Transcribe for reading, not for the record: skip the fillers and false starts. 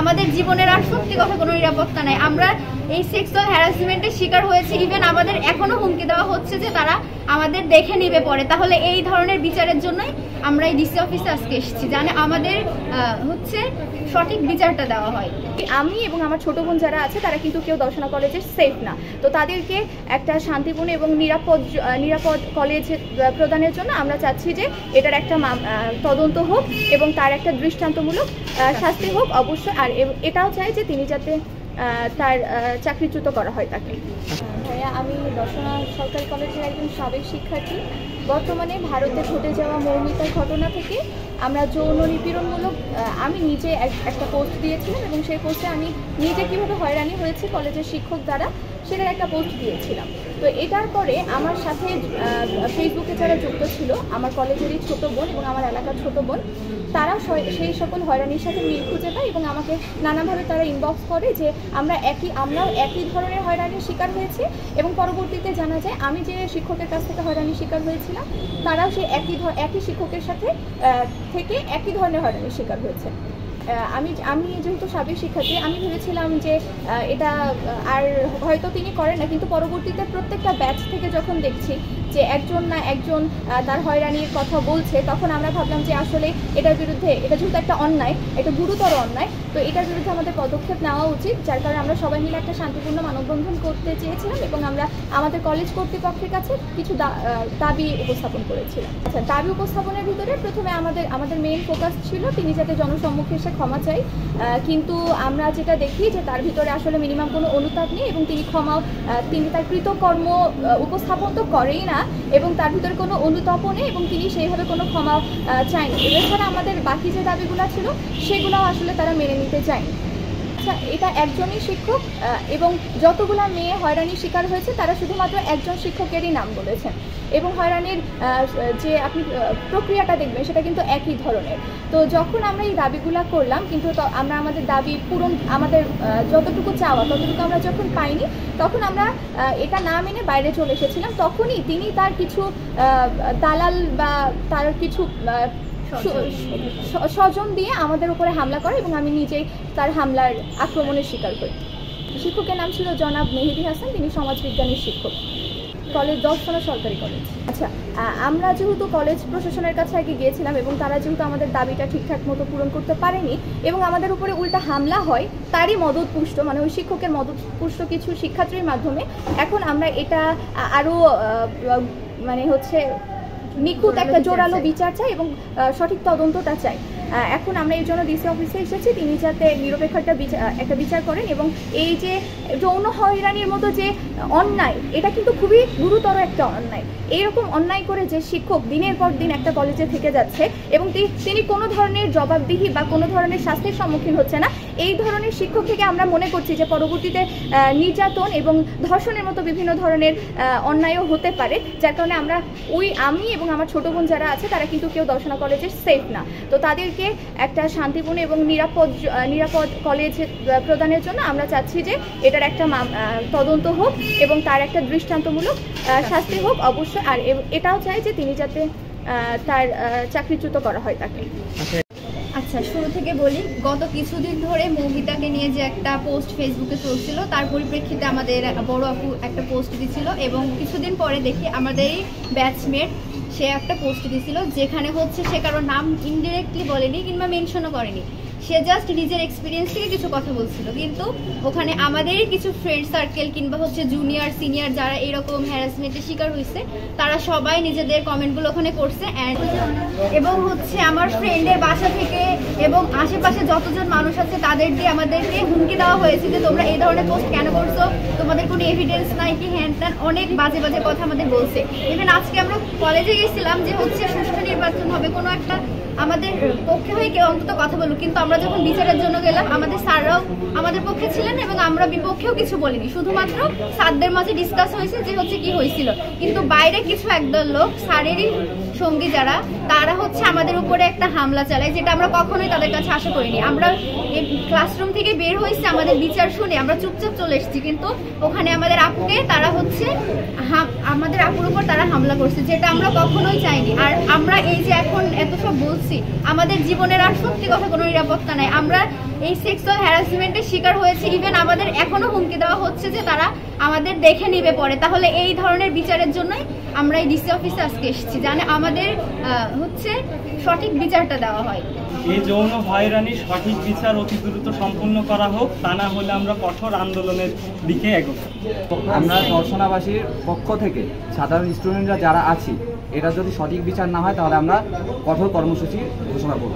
আমাদের জীবনের আর সত্যি কথা কোনো নিরাপত্তা নাই। আমরা এই সেক্সুয়াল হ্যারাসমেন্টের শিকার হয়েছি, ইভেন আমাদের এখনো হুমকি দেওয়া হচ্ছে যে তারা আমাদের দেখে নেবে পরে। তাহলে এই ধরনের বিচারের জন্যই আমরা এই ডিসি অফিসে আজকে এসেছি, জানে আমাদের হচ্ছে সঠিক বিচারটা দেওয়া হয়। আমি এবং আমার ছোট বোন যারা আছে তারা কিন্তু কেউ দর্শনা কলেজে সেফ না, তো তাদেরকে একটা শান্তিপূর্ণ এবং নিরাপদ কলেজ প্রদানের জন্য আমরা চাচ্ছি যে এটার একটা তদন্ত হোক এবং তার একটা দৃষ্টান্তমূলক শাস্তি হোক অবশ্যই। আর এটাও চাই যে তিনি যাতে তার চাকরিচ্যুত করা হয় তাকে। আমি দর্শনা সরকারি কলেজের একজন সাবেক শিক্ষার্থী। বর্তমানে ভারতে ঘটে যাওয়া মৌমিতার ঘটনা থেকে আমরা যৌন নিপীড়নমূলক আমি নিজে একটা পোস্ট দিয়েছিলাম এবং সেই পোস্টে আমি নিজে কীভাবে হয়রানি হয়েছি কলেজের শিক্ষক দ্বারা সেটার একটা পোস্ট দিয়েছিলাম। তো এটার পরে আমার সাথে ফেসবুকে যারা যুক্ত ছিল, আমার কলেজেরই ছোটো বোন এবং আমার এলাকার ছোটো বোন, তারাও সেই সকল হয়রানির সাথে মিল খুঁজে পায় এবং আমাকে নানাভাবে তারা ইনবক্স করে যে আমরাও একই ধরনের হয়রানির শিকার হয়েছি। এবং পরবর্তীতে জানা যায় আমি যে শিক্ষকের কাছ থেকে হয়রানির শিকার হয়েছিলাম তারাও সেই একই শিক্ষকের সাথে থেকে একই ধরনের হয়রানির শিকার হয়েছে। আমি যেহেতু সাবেক শিক্ষার্থী, আমি ভেবেছিলাম যে এটা আর হয়তো তিনি করেন না, কিন্তু পরবর্তীতে প্রত্যেকটা ব্যাচ থেকে যখন দেখছি যে একজন না একজন তার হয়রানির কথা বলছে, তখন আমরা ভাবলাম যে আসলে এটার বিরুদ্ধে, এটা যেহেতু একটা অন্যায়, একটা গুরুতর অন্যায়, তো এটার বিরুদ্ধে আমাদের পদক্ষেপ নেওয়া উচিত। যার কারণে আমরা সবাই মিলে একটা শান্তিপূর্ণ মানববন্ধন করতে চেয়েছিলাম এবং আমরা আমাদের কলেজ কর্তৃপক্ষের কাছে কিছু দাবি উপস্থাপন করেছিলাম। আচ্ছা, দাবি উপস্থাপনের ভিতরে প্রথমে আমাদের মেইন ফোকাস ছিল তিনি যাতে জনসম্মুখে এসে ক্ষমা চাই, কিন্তু আমরা যেটা দেখি যে তার ভিতরে আসলে মিনিমাম কোনো অনুতাপ নেই এবং তিনি তার কৃতকর্ম উপস্থাপন তো করেই না এবং তার ভিতরে কোনো অনুতাপও নেই এবং তিনি সেইভাবে কোনো ক্ষমা চায়নি। এছাড়া আমাদের বাকি যে দাবিগুলো ছিল সেগুলোও আসলে তারা মেনে নিতে চায়নি। আচ্ছা, এটা একজনই শিক্ষক এবং যতগুলা মেয়ে হয়রানির শিকার হয়েছে তারা শুধুমাত্র একজন শিক্ষকেরই নাম বলেছেন এবং হয়রানির যে আপনি প্রক্রিয়াটা দেখবেন সেটা কিন্তু একই ধরনের। তো যখন আমরা এই দাবিগুলো করলাম, কিন্তু আমরা আমাদের দাবি পূরণ, আমাদের যতটুকু চাওয়া ততটুকু আমরা যখন পাইনি, তখন আমরা এটা না মেনে বাইরে চলে এসেছিলাম। তখনই তিনি তার কিছু দালাল বা তার কিছু স্বজন দিয়ে আমাদের উপরে হামলা করে এবং আমি নিজেই তার হামলার আক্রমণের শিকার করি। শিক্ষকের নাম ছিল জনাব মেহেদি হাসান, তিনি সমাজবিজ্ঞানের শিক্ষক, কলেজ দর্শনা সরকারি কলেজ। আচ্ছা, আমরা যেহেতু কলেজ প্রশাসনের কাছে আগে গিয়েছিলাম এবং তারা যেহেতু আমাদের দাবিটা ঠিকঠাক মতো পূরণ করতে পারেনি এবং আমাদের উপরে উল্টা হামলা হয় তারই মদতপুষ্ট, মানে ওই শিক্ষকের মদতপুষ্ট কিছু শিক্ষার্থীর মাধ্যমে, এখন আমরা এটা আরও নিখুঁত একটা জোরালো বিচার চাই এবং সঠিক তদন্তটা চাই। এখন আমরা এই জন্য ডিসি অফিসে এসেছি, তিনি যাতে নিরপেক্ষ একটা বিচার করেন এবং এই যে যৌন হয়রানির মতো যে অন্যায়, এটা কিন্তু খুবই গুরুতর একটা অন্যায়। এইরকম অন্যায় করে যে শিক্ষক দিনের পর দিন একটা কলেজে থেকে যাচ্ছে এবং তিনি কোনো ধরনের জবাবদিহি বা কোনো ধরনের শাস্তির সম্মুখীন হচ্ছে না, এই ধরনের শিক্ষক থেকে আমরা মনে করছি যে পরবর্তীতে নির্যাতন এবং ধর্ষণের মতো বিভিন্ন ধরনের অন্যায়ও হতে পারে। যার কারণে আমি এবং আমার ছোট বোন যারা আছে তারা কিন্তু কেউ দর্শনা কলেজে সেফ না, তো তাদেরকে একটা শান্তিপূর্ণ এবং নিরাপদ কলেজ প্রদানের জন্য আমরা চাচ্ছি যে এটার একটা তদন্ত হোক এবং তার একটা দৃষ্টান্তমূলক শাস্তি হোক অবশ্যই। আর এটাও চাই যে তিনি যাতে তার চাকরিচ্যুত করা হয় তাকে। আচ্ছা, শুরু থেকে বলি, গত কিছুদিন ধরে মৌমিতাকে নিয়ে যে একটা পোস্ট ফেসবুকে চলছিল, তার পরিপ্রেক্ষিতে আমাদের বড় আপু একটা পোস্ট দিয়েছিল এবং কিছুদিন পরে দেখি আমাদেরই ব্যাচমেট সে একটা পোস্ট দিয়েছিল যেখানে হচ্ছে সে কারোর নাম ইনডিরেক্টলি বলেনি কিংবা মেনশনও করেনি, সে জাস্ট নিজের এক্সপিরিয়েন্স থেকে কিছু কথা বলছিল। কিন্তু ওখানে আমাদেরই কিছু ফ্রেন্ড সার্কেল কিংবা হচ্ছে জুনিয়র সিনিয়র যারা এরকম হ্যারাসমেন্টের শিকার হয়েছে তারা সবাই নিজেদের কমেন্টগুলো ওখানে করছে এবং হচ্ছে আমার ফ্রেন্ডের বাসা থেকে এবং আশেপাশে যতজন মানুষ আছে তাদের দিয়ে আমাদেরকে হুমকি দেওয়া হয়েছে যে তোমরা এই ধরনের পোস্ট কেন করছো, তোমাদের কোনো এভিডেন্স নাই কি, হ্যান ত্যান অনেক বাজে বাজে কথা আমাদের বলছে। ইভেন আজকে আমরা কলেজে গেছিলাম যে হচ্ছে সুষ্ঠু নির্বাচন হবে, কোনো একটা আমাদের পক্ষে হয়ে কেউ অন্তত কথা বলুক, কিন্তু আমরা যখন বিচারের জন্য গেলাম আমাদের স্যাররাও আমাদের পক্ষে ছিলেন এবং আমরা বিপক্ষেও কিছু বলিনি, শুধুমাত্র স্যারদের মাঝে ডিসকাস হয়েছে যে হচ্ছে কি হয়েছিল। কিন্তু বাইরে কিছু একদল লোক, স্যারেরই সঙ্গী যারা, তারা হচ্ছে আমাদের উপরে একটা হামলা চালায়, যেটা আমরা কখনোই তাদের কাছে আশা করিনি। আমরা ক্লাসরুম থেকে বের হয়েছি আমাদের বিচার শুনে আমরা চুপচাপ চলে এসেছি, কিন্তু ওখানে আমাদের আপুকে তারা হচ্ছে আমাদের আপুর উপর তারা হামলা করছে, যেটা আমরা কখনোই চাইনি। আর আমরা এই যে এখন এত সব বলছি, করছি, আমাদের জীবনের আর সত্যি কথা কোনো নিরাপত্তা নাই। আমরা এই সেক্সুয়াল হ্যারাসমেন্টের শিকার হয়েছি, ইভেন আমাদের এখনো হুমকি দেওয়া হচ্ছে যে তারা আমাদের দেখে নিবে পরে। তাহলে এই ধরনের বিচারের জন্যই আমরা এই ডিসি অফিসে আজকে এসেছি, জানে আমাদের হচ্ছে সঠিক বিচারটা দেওয়া হয়। এই যৌন হয়রানির সঠিক বিচার অতি দ্রুত সম্পূর্ণ করা হোক, তা না হলে আমরা কঠোর আন্দোলনের দিকে এগোবো। আমরা দর্শনাবাসীর পক্ষ থেকে সাধারণ স্টুডেন্টরা যারা আছি, এটা যদি সঠিক বিচার না হয় তাহলে আমরা কঠোর কর্মসূচি ঘোষণা করব।